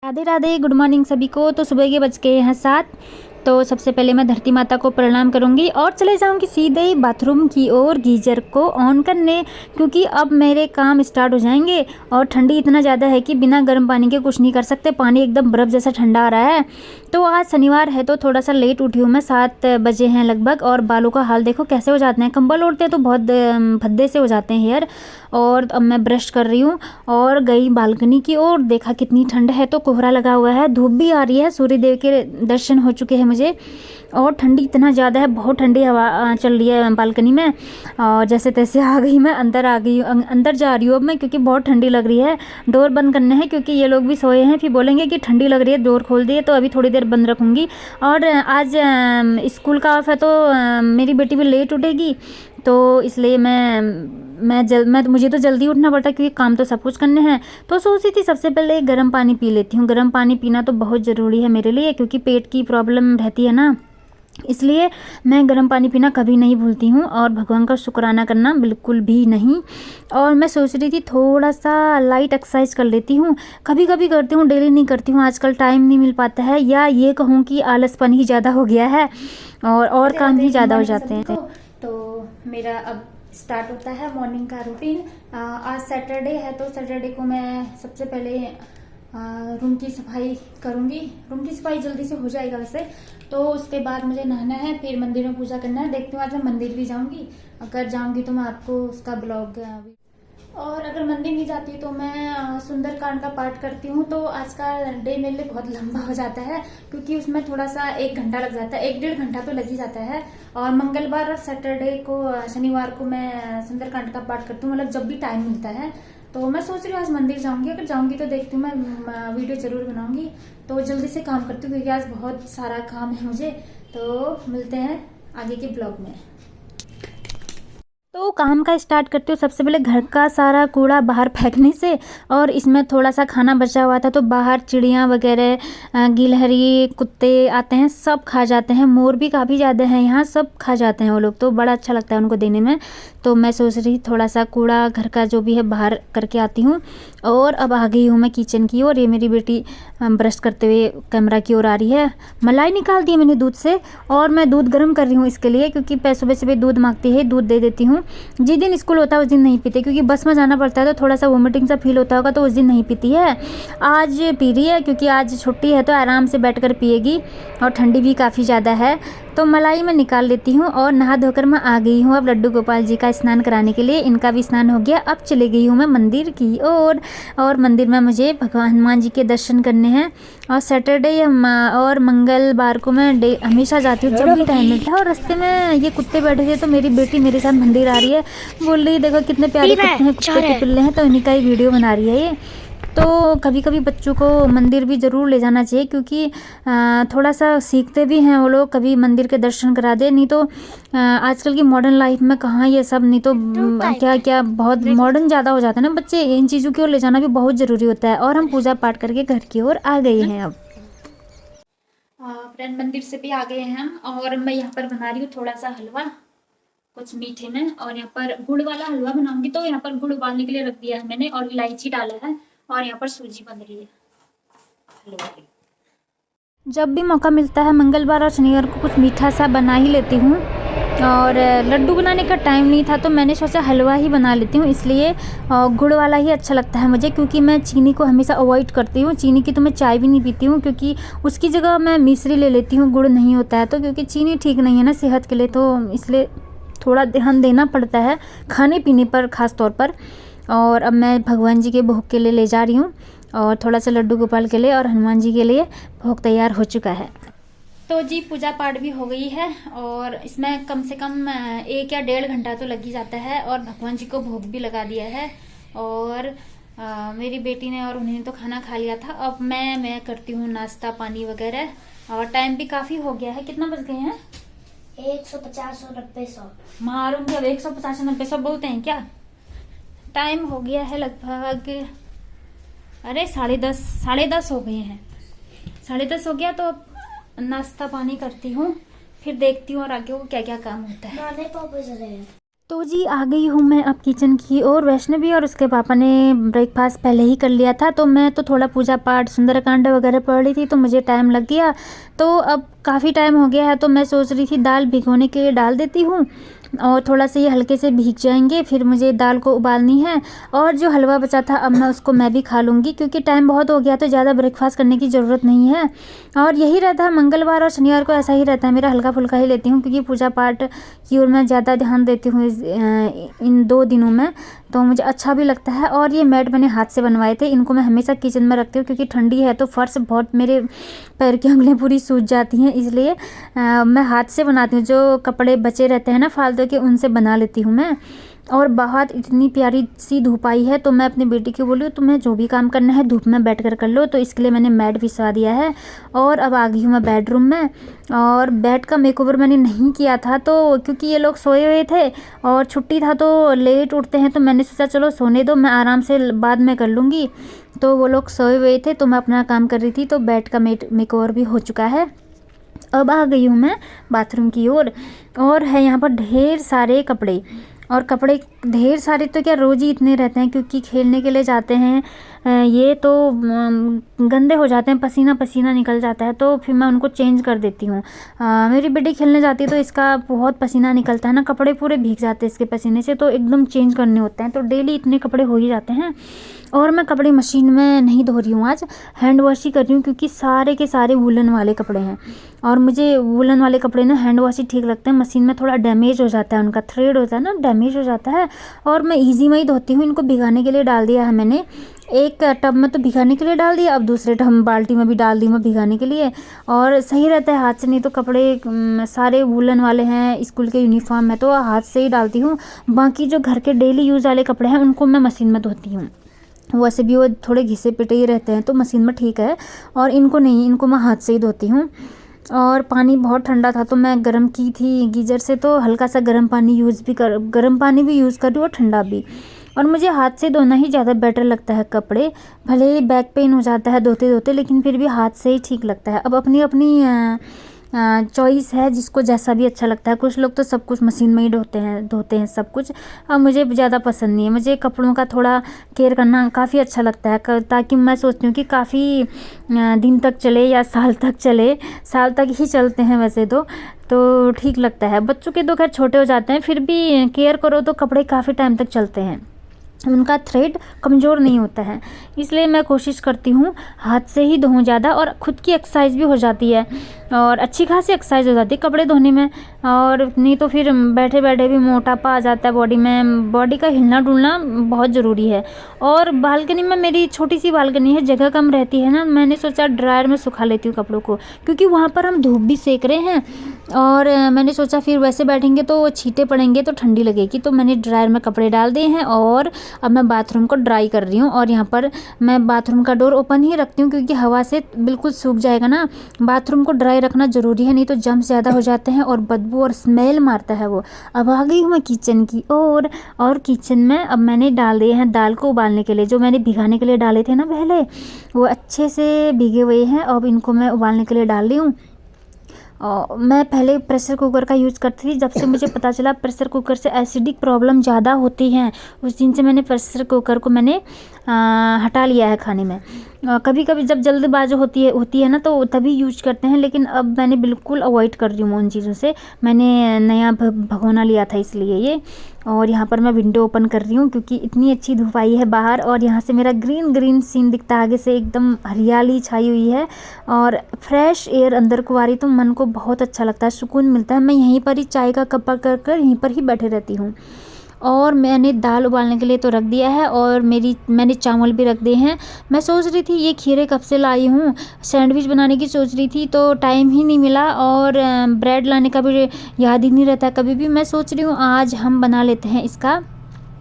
Radhe Radhe, good morning सभी को। तो सुबह के बज गए हैं 7। तो सबसे पहले मैं धरती माता को प्रणाम करूंगी और चले जाऊंगी सीधे ही बाथरूम की ओर गीजर को ऑन करने, क्योंकि अब मेरे काम स्टार्ट हो जाएंगे। और ठंडी इतना ज़्यादा है कि बिना गर्म पानी के कुछ नहीं कर सकते, पानी एकदम बर्फ़ जैसा ठंडा आ रहा है। तो आज शनिवार है तो थोड़ा सा लेट उठी हूँ मैं, 7 बजे हैं लगभग। और बालों का हाल देखो कैसे हो जाते हैं, कंबल ओढ़ते हैं तो बहुत भद्दे से हो जाते हैं हेयर। और अब मैं ब्रश कर रही हूँ और गई बालकनी की ओर, देखा कितनी ठंड है, तो कोहरा लगा हुआ है, धूप भी आ रही है, सूर्य देव के दर्शन हो चुके हैं मुझे। और ठंडी इतना ज़्यादा है, बहुत ठंडी हवा चल रही है बालकनी में। और जैसे तैसे आ गई मैं, अंदर आ गई, अंदर जा रही हूँ अब मैं, क्योंकि बहुत ठंडी लग रही है। डोर बंद करने हैं क्योंकि ये लोग भी सोए हैं, फिर बोलेंगे कि ठंडी लग रही है, डोर खोल दिए, तो अभी थोड़ी देर बंद रखूँगी। और आज स्कूल का ऑफ है तो मेरी बेटी भी लेट उठेगी, तो इसलिए मैं मुझे तो जल्दी उठना पड़ता है क्योंकि काम तो सब कुछ करने हैं। तो सोची थी सबसे पहले गर्म पानी पी लेती हूँ। गर्म पानी पीना तो बहुत ज़रूरी है मेरे लिए, क्योंकि पेट की प्रॉब्लम रहती है ना, इसलिए मैं गर्म पानी पीना कभी नहीं भूलती हूँ। और भगवान का शुक्राना करना बिल्कुल भी नहीं। और मैं सोच रही थी थोड़ा सा लाइट एक्सरसाइज कर लेती हूँ, कभी कभी करती हूँ, डेली नहीं करती हूँ, आजकल टाइम नहीं मिल पाता है, या ये कहूँ कि आलसपन ही ज़्यादा हो गया है और काम ही ज़्यादा हो जाते हैं। तो मेरा अब स्टार्ट होता है मॉर्निंग का रूटीन। आज सैटरडे है तो सैटरडे को मैं सबसे पहले रूम की सफाई करूंगी। रूम की सफाई जल्दी से हो जाएगा वैसे। तो उसके बाद मुझे नहाना है, फिर मंदिर में पूजा करना है। देखती हूँ आज मैं मंदिर भी जाऊंगी, अगर जाऊंगी तो मैं आपको उसका ब्लॉग। और अगर मंदिर नहीं जाती तो मैं सुंदरकांड का पाठ करती हूँ। तो आज का डे मेरे लिए बहुत लंबा हो जाता है, क्योंकि उसमें थोड़ा सा 1 घंटा लग जाता है, 1-1.5 घंटा तो लग ही जाता है। और मंगलवार और सैटरडे को, शनिवार को मैं सुंदरकांड का पाठ करती हूँ, मतलब जब भी टाइम मिलता है। तो मैं सोच रही हूँ आज मंदिर जाऊंगी, अगर जाऊंगी तो देखती हूँ मैं वीडियो जरूर बनाऊंगी। तो जल्दी से काम करती हूँ क्योंकि आज बहुत सारा काम है मुझे। तो मिलते हैं आगे के ब्लॉग में। तो काम का स्टार्ट करती हूँ सबसे पहले घर का सारा कूड़ा बाहर फेंकने से। और इसमें थोड़ा सा खाना बचा हुआ था तो बाहर चिड़ियाँ वगैरह, गिलहरी, कुत्ते आते हैं, सब खा जाते हैं। मोर भी काफ़ी ज़्यादा हैं यहाँ, सब खा जाते हैं वो लोग, तो बड़ा अच्छा लगता है उनको देने में। तो मैं सोच रही थोड़ा सा कूड़ा घर का जो भी है बाहर करके आती हूँ। और अब आ गई हूँ मैं किचन की ओर। ये मेरी बेटी ब्रश करते हुए कैमरा की ओर आ रही है। मलाई निकाल दी है मैंने दूध से, और मैं दूध गर्म कर रही हूँ इसके लिए, क्योंकि सुबह सुबह दूध मांगती है, दूध दे देती हूँ। जिस दिन स्कूल होता है उस दिन नहीं पीते, क्योंकि बस में जाना पड़ता है तो थोड़ा सा वोमिटिंग सा फील होता होगा, तो उस दिन नहीं पीती है। आज पी रही है क्योंकि आज छुट्टी है तो आराम से बैठकर पिएगी, और ठंडी भी काफ़ी ज़्यादा है। तो मलाई मैं निकाल लेती हूँ और नहा धोकर मैं आ गई हूँ अब लड्डू गोपाल जी का स्नान कराने के लिए। इनका भी स्नान हो गया, अब चले गई हूँ मैं मंदिर की ओर। और मंदिर में मुझे भगवान हनुमान जी के दर्शन करने हैं। और सैटरडे और मंगलवार को मैं हमेशा जाती हूँ जब भी टाइम मिलता है। और रास्ते में ये कुत्ते बैठे थे तो मेरी बेटी मेरे साथ मंदिर आ रही है, बोल रही देखो कितने प्यारे कुत्ते हैं, कुत्ते के पिल्ले हैं, तो इन्हीं का ही वीडियो बना रही है ये। तो कभी कभी बच्चों को मंदिर भी ज़रूर ले जाना चाहिए, क्योंकि थोड़ा सा सीखते भी हैं वो लोग, कभी मंदिर के दर्शन करा दे। नहीं तो आजकल की मॉडर्न लाइफ में कहाँ ये सब, नहीं तो क्या क्या बहुत मॉडर्न ज़्यादा हो जाता है ना बच्चे, इन चीज़ों की ओर ले जाना भी बहुत ज़रूरी होता है। और हम पूजा पाठ करके घर की ओर आ गए हैं अब। फ्रेंड मंदिर से भी आ गए हैं हम, और मैं यहाँ पर बना रही हूँ थोड़ा सा हलवा, कुछ मीठे में। और यहाँ पर गुड़ वाला हलवा बनाऊंगी, तो यहाँ पर गुड़ उबालने के लिए रख दिया है मैंने, और इलायची डाला है, और यहाँ पर सूजी बन रही है हलवा की। जब भी मौका मिलता है मंगलवार और शनिवार को कुछ मीठा सा बना ही लेती हूँ। और लड्डू बनाने का टाइम नहीं था तो मैंने सोचा हलवा ही बना लेती हूँ, इसलिए गुड़ वाला ही अच्छा लगता है मुझे, क्योंकि मैं चीनी को हमेशा अवॉइड करती हूँ। चीनी की तो मैं चाय भी नहीं पीती हूँ, क्योंकि उसकी जगह मैं मिश्री ले लेती हूँ, गुड़ नहीं होता है तो, क्योंकि चीनी ठीक नहीं है ना सेहत के लिए, तो इसलिए थोड़ा ध्यान देना पड़ता है खाने पीने पर ख़ास तौर पर। और अब मैं भगवान जी के भोग के लिए ले जा रही हूँ, और थोड़ा सा लड्डू गोपाल के लिए और हनुमान जी के लिए भोग तैयार हो चुका है। तो जी पूजा पाठ भी हो गई है, और इसमें कम से कम 1 या 1.5 घंटा तो लग ही जाता है। और भगवान जी को भोग भी लगा दिया है, और मेरी बेटी ने और उन्होंने तो खाना खा लिया था। अब मैं करती हूँ नाश्ता पानी वगैरह, और टाइम भी काफ़ी हो गया है। कितना बज गए हैं? 150 और 90 मारूंगी अब, 150 90 बोलते हैं क्या? टाइम हो गया है लगभग, अरे 10:30 हो गए हैं, 10:30 हो गया। तो अब नाश्ता पानी करती हूँ, फिर देखती हूँ और आगे वो क्या क्या काम होता है। नाने पापा चले हैं। तो जी आ गई हूँ मैं अब किचन की ओर। वैष्णवी और उसके पापा ने ब्रेकफास्ट पहले ही कर लिया था, तो मैं तो थोड़ा पूजा पाठ सुंदरकांड वगैरह पढ़ रही थी, तो मुझे टाइम लग गया। तो अब काफ़ी टाइम हो गया है, तो मैं सोच रही थी दाल भिगोने के लिए डाल देती हूँ और थोड़ा सा ये हल्के से भीग जाएंगे, फिर मुझे दाल को उबालनी है। और जो हलवा बचा था अब मैं भी खा लूँगी, क्योंकि टाइम बहुत हो गया तो ज़्यादा ब्रेकफास्ट करने की ज़रूरत नहीं है। और यही रहता है, मंगलवार और शनिवार को ऐसा ही रहता है मेरा, हल्का फुल्का ही लेती हूँ, क्योंकि पूजा पाठ की ओर मैं ज़्यादा ध्यान देती हूँ इन 2 दिनों में, तो मुझे अच्छा भी लगता है। और ये मैट मैंने हाथ से बनवाए थे, इनको मैं हमेशा किचन में रखती हूँ, क्योंकि ठंडी है तो फर्श बहुत मेरे पैर की उंगलियाँ पूरी सूज जाती हैं, इसलिए मैं हाथ से बनाती हूँ। जो कपड़े बचे रहते हैं ना फालतू के, उनसे बना लेती हूँ मैं। और बाहर इतनी प्यारी सी धूप आई है, तो मैं अपनी बेटी को बोली तुम्हें जो भी काम करना है धूप में बैठ कर लो, तो इसके लिए मैंने मैट बिछा दिया है। और अब आ गई हूँ मैं बेडरूम में। और बेड का मेकओवर मैंने नहीं किया था, तो क्योंकि ये लोग सोए हुए थे और छुट्टी था तो लेट उठते हैं, तो मैंने सोचा चलो सोने दो, मैं आराम से बाद में कर लूँगी। तो वो लोग सोए हुए थे, तो मैं अपना काम कर रही थी, तो बेड का मेकओवर भी हो चुका है। अब आ गई हूँ मैं बाथरूम की ओर। और है यहाँ पर ढेर सारे कपड़े, और कपड़े ढेर सारे तो क्या रोज़ ही इतने रहते हैं, क्योंकि खेलने के लिए जाते हैं। ये तो गंदे हो जाते हैं, पसीना पसीना निकल जाता है, तो फिर मैं उनको चेंज कर देती हूँ। मेरी बेटी खेलने जाती है तो इसका बहुत पसीना निकलता है ना, कपड़े पूरे भीग जाते हैं इसके पसीने से, तो एकदम चेंज करने होते हैं, तो डेली इतने कपड़े हो ही जाते हैं। और मैं कपड़े मशीन में नहीं धो रही हूँ, आज हैंड वॉश ही कर रही हूँ, क्योंकि सारे के सारे वूलन वाले कपड़े हैं, और मुझे वूलन वाले कपड़े ना हैंड वॉश ही ठीक लगते हैं। मशीन में थोड़ा डैमेज हो जाता है, उनका थ्रेड होता है ना, डैमेज हो जाता है। और मैं ईजी में ही धोती हूँ। इनको भिगाने के लिए डाल दिया है मैंने, एक टब में तो भिगाने के लिए डाल दिया, अब दूसरे टब बाल्टी में भी डाल दी मैं भिगाने के लिए। और सही रहता है हाथ से, नहीं तो कपड़े सारे वूलन वाले हैं, स्कूल के यूनिफॉर्म में तो हाथ से ही डालती हूँ। बाकी जो घर के डेली यूज़ वाले कपड़े हैं उनको मैं मशीन में धोती हूँ। वैसे भी वो थोड़े घिसे पिटे ही रहते हैं, तो मशीन में ठीक है, और इनको नहीं, इनको मैं हाथ से ही धोती हूँ। और पानी बहुत ठंडा था, तो मैं गर्म की थी गीज़र से, तो हल्का सा गर्म पानी गर्म पानी भी यूज़ कर रही हूँ और ठंडा भी। और मुझे हाथ से धोना ही ज़्यादा बेटर लगता है कपड़े, भले ही बैक पेन हो जाता है धोते धोते, लेकिन फिर भी हाथ से ही ठीक लगता है। अब अपनी अपनी चॉइस है, जिसको जैसा भी अच्छा लगता है। कुछ लोग तो सब कुछ मशीन में ही धोते हैं सब कुछ। अब मुझे ज़्यादा पसंद नहीं है, मुझे कपड़ों का थोड़ा केयर करना काफ़ी अच्छा लगता है, ताकि मैं सोचती हूँ कि काफ़ी दिन तक चले या साल तक चले, साल तक ही चलते हैं वैसे तो ठीक लगता है। बच्चों के तो खैर छोटे हो जाते हैं, फिर भी केयर करो तो कपड़े काफ़ी टाइम तक चलते हैं, उनका थ्रेड कमज़ोर नहीं होता है। इसलिए मैं कोशिश करती हूँ हाथ से ही धोऊं ज़्यादा, और ख़ुद की एक्सरसाइज भी हो जाती है, और अच्छी खासी एक्सरसाइज हो जाती है कपड़े धोने में। और नहीं तो फिर बैठे बैठे भी मोटापा आ जाता है बॉडी में, बॉडी का हिलना डुलना बहुत ज़रूरी है। और बालकनी में, मेरी छोटी सी बालकनी है, जगह कम रहती है ना, मैंने सोचा ड्रायर में सुखा लेती हूँ कपड़ों को, क्योंकि वहाँ पर हम धूप भी सेक रहे हैं, और मैंने सोचा फिर वैसे बैठेंगे तो छींटे पड़ेंगे तो ठंडी लगेगी, तो मैंने ड्रायर में कपड़े डाल दिए हैं। और अब मैं बाथरूम को ड्राई कर रही हूँ, और यहाँ पर मैं बाथरूम का डोर ओपन ही रखती हूँ, क्योंकि हवा से बिल्कुल सूख जाएगा ना। बाथरूम को ड्राई रखना ज़रूरी है, नहीं तो जम्स ज़्यादा हो जाते हैं और बदबू और स्मेल मारता है वो। अब आ गई हूँ मैं किचन की ओर, और किचन में अब मैंने डाल दिए हैं दाल को उबालने के लिए। जो मैंने भिगाने के लिए डाले थे ना पहले, वो अच्छे से भीगे हुए हैं, अब इनको मैं उबालने के लिए डाल रही हूँ। मैं पहले प्रेशर कुकर का यूज़ करती थी, जब से मुझे पता चला प्रेशर कुकर से एसिडिक प्रॉब्लम ज़्यादा होती हैं, उस दिन से मैंने प्रेशर कुकर को हटा लिया है खाने में। कभी कभी जब जल्दबाजी होती है ना, तो तभी यूज करते हैं, लेकिन अब मैंने बिल्कुल अवॉइड कर रही हूँ उन चीज़ों से। मैंने नया भगोना लिया था इसलिए ये। और यहाँ पर मैं विंडो ओपन कर रही हूँ, क्योंकि इतनी अच्छी धूप आई है बाहर, और यहाँ से मेरा ग्रीन ग्रीन सीन दिखता है, आगे से एकदम हरियाली छाई हुई है, और फ्रेश एयर अंदर को आ रही, तो मन को बहुत अच्छा लगता है, सुकून मिलता है। मैं यहीं पर ही चाय का कप कर यहीं पर ही बैठे रहती हूँ। और मैंने दाल उबालने के लिए तो रख दिया है, और मैंने चावल भी रख दिए हैं। मैं सोच रही थी ये खीरे कब से लाई हूँ, सैंडविच बनाने की सोच रही थी, तो टाइम ही नहीं मिला, और ब्रेड लाने का भी याद ही नहीं रहता कभी भी। मैं सोच रही हूँ आज हम बना लेते हैं इसका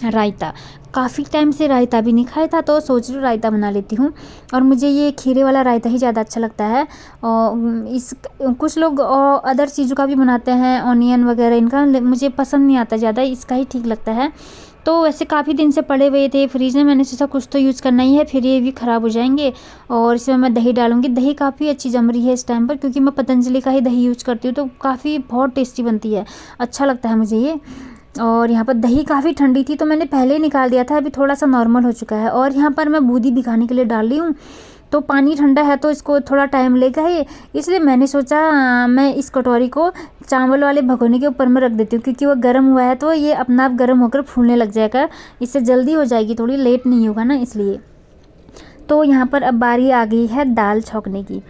रायता। काफ़ी टाइम से रायता भी नहीं खाया था, तो सोच रही हूँ रायता बना लेती हूँ। और मुझे ये खीरे वाला रायता ही ज़्यादा अच्छा लगता है। और कुछ लोग अदर चीज़ों का भी बनाते हैं, ऑनियन वगैरह, इनका मुझे पसंद नहीं आता ज़्यादा, इसका ही ठीक लगता है। तो वैसे काफ़ी दिन से पड़े हुए थे फ्रीज में, मैंने सोचा कुछ तो यूज़ करना ही है, फिर ये भी ख़राब हो जाएंगे। और इसमें मैं दही डालूंगी, दही काफ़ी अच्छी जम रही है इस टाइम पर, क्योंकि मैं पतंजलि का ही दही यूज़ करती हूँ, तो काफ़ी बहुत टेस्टी बनती है, अच्छा लगता है मुझे ये। और यहाँ पर दही काफ़ी ठंडी थी तो मैंने पहले ही निकाल दिया था, अभी थोड़ा सा नॉर्मल हो चुका है। और यहाँ पर मैं बूंदी भिगाने के लिए डाल रही हूँ, तो पानी ठंडा है तो इसको थोड़ा टाइम लेगा ये, इसलिए मैंने सोचा मैं इस कटोरी को चावल वाले भगोने के ऊपर में रख देती हूँ, क्योंकि वो गर्म हुआ है तो ये अपना आप गर्म होकर फूलने लग जाएगा, इससे जल्दी हो जाएगी, थोड़ी लेट नहीं होगा ना इसलिए। तो यहाँ पर अब बारी आ गई है दाल छौंकने की।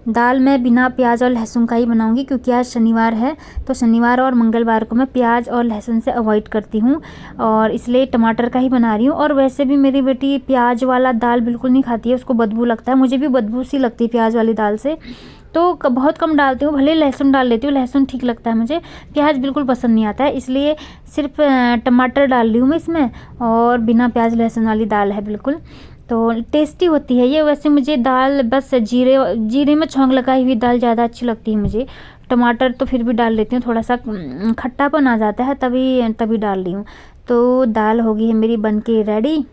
दाल मैं बिना प्याज और लहसुन का ही बनाऊंगी, क्योंकि आज शनिवार है तो शनिवार और मंगलवार को मैं प्याज और लहसुन से अवॉइड करती हूँ, और इसलिए टमाटर का ही बना रही हूँ। और वैसे भी मेरी बेटी प्याज वाला दाल बिल्कुल नहीं खाती है, उसको बदबू लगता है, मुझे भी बदबू सी लगती है प्याज वाली दाल से, तो बहुत कम डालती हूँ। भले लहसुन डाल लेती हूँ, लहसुन ठीक लगता है मुझे, प्याज बिल्कुल पसंद नहीं आता है, इसलिए सिर्फ टमाटर डाल रही हूँ मैं इसमें, और बिना प्याज लहसुन वाली दाल है बिल्कुल, तो टेस्टी होती है ये। वैसे मुझे दाल बस जीरे में छौंक लगाई हुई दाल ज़्यादा अच्छी लगती है मुझे, टमाटर तो फिर भी डाल लेती हूँ, थोड़ा सा खट्टापन आ जाता है तभी डाल रही हूँ। तो दाल हो गई है मेरी बन के रेडी,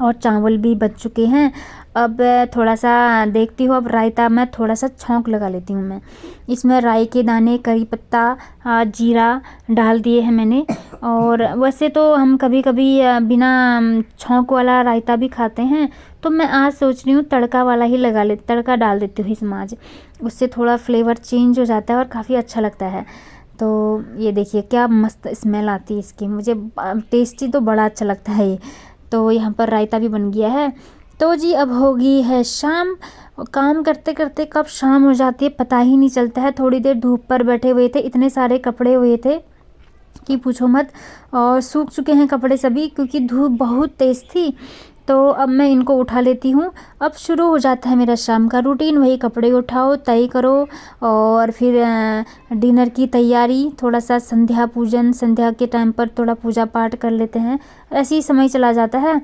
और चावल भी बच चुके हैं। अब थोड़ा सा देखती हूँ, अब रायता मैं थोड़ा सा छौंक लगा लेती हूँ मैं इसमें, राई के दाने, करी पत्ता, जीरा डाल दिए हैं मैंने। और वैसे तो हम कभी कभी बिना छौंक वाला रायता भी खाते हैं, तो मैं आज सोच रही हूँ तड़का वाला ही तड़का डाल देती हूँ इसमें आज, उससे थोड़ा फ्लेवर चेंज हो जाता है और काफ़ी अच्छा लगता है। तो ये देखिए क्या मस्त स्मेल आती है इसकी, मुझे टेस्टी तो बड़ा अच्छा लगता है ये। तो यहाँ पर रायता भी बन गया है। तो जी अब होगी है शाम, काम करते करते कब शाम हो जाती है पता ही नहीं चलता है। थोड़ी देर धूप पर बैठे हुए थे, इतने सारे कपड़े हुए थे कि पूछो मत, और सूख चुके हैं कपड़े सभी, क्योंकि धूप बहुत तेज़ थी। तो अब मैं इनको उठा लेती हूँ। अब शुरू हो जाता है मेरा शाम का रूटीन, वही कपड़े उठाओ, तय करो, और फिर डिनर की तैयारी, थोड़ा सा संध्या पूजन, संध्या के टाइम पर थोड़ा पूजा पाठ कर लेते हैं, ऐसे ही समय चला जाता है।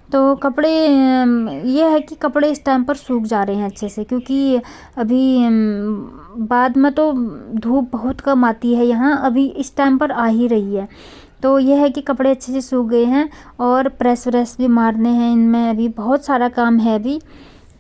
तो कपड़े ये है कि कपड़े इस टाइम पर सूख जा रहे हैं अच्छे से, क्योंकि अभी बाद में तो धूप बहुत कम आती है यहाँ, अभी इस टाइम पर आ ही रही है। तो यह है कि कपड़े अच्छे से सूख गए हैं, और प्रेस व्रेस भी मारने हैं इनमें, अभी बहुत सारा काम है अभी।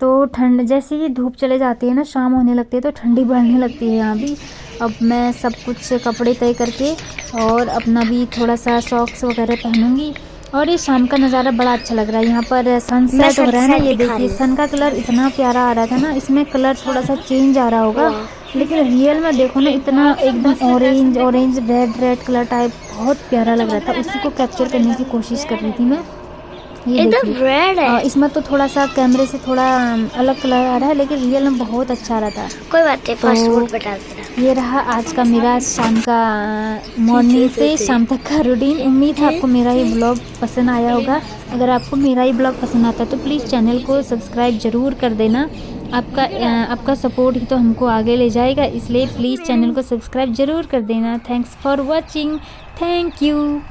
तो ठंड जैसे ही धूप चले जाती है ना, शाम होने लगती है, तो ठंडी बढ़ने लगती है यहाँ भी। अब मैं सब कुछ कपड़े तय करके और अपना भी थोड़ा सा सॉक्स वगैरह पहनूंगी। और ये शाम का नज़ारा बड़ा अच्छा लग रहा है, यहाँ पर सनसेट हो रहा है ना, ये देखिए सन का कलर इतना प्यारा आ रहा था ना, इसमें कलर थोड़ा सा चेंज आ रहा होगा, लेकिन रियल में देखो ना इतना एकदम ऑरेंज रेड कलर टाइप बहुत प्यारा लग रहा था, उसी को कैप्चर करने की कोशिश कर रही थी मैं। ये रेड है, इसमें तो थोड़ा सा कैमरे से थोड़ा अलग कलर आ रहा है, लेकिन रियल में बहुत अच्छा आ रहा था। कोई बात नहीं, फास्ट फूड बता देना। ये रहा आज का मेरा शाम का मॉर्निंग से शाम तक का रूटीन। उम्मीद है आपको मेरा ये ब्लॉग पसंद आया होगा। अगर आपको मेरा ये ब्लॉग पसंद आता है तो प्लीज़ चैनल को सब्सक्राइब ज़रूर कर देना। आपका सपोर्ट ही तो हमको आगे ले जाएगा, इसलिए प्लीज़ चैनल को सब्सक्राइब ज़रूर कर देना। Thanks for watching, thank you.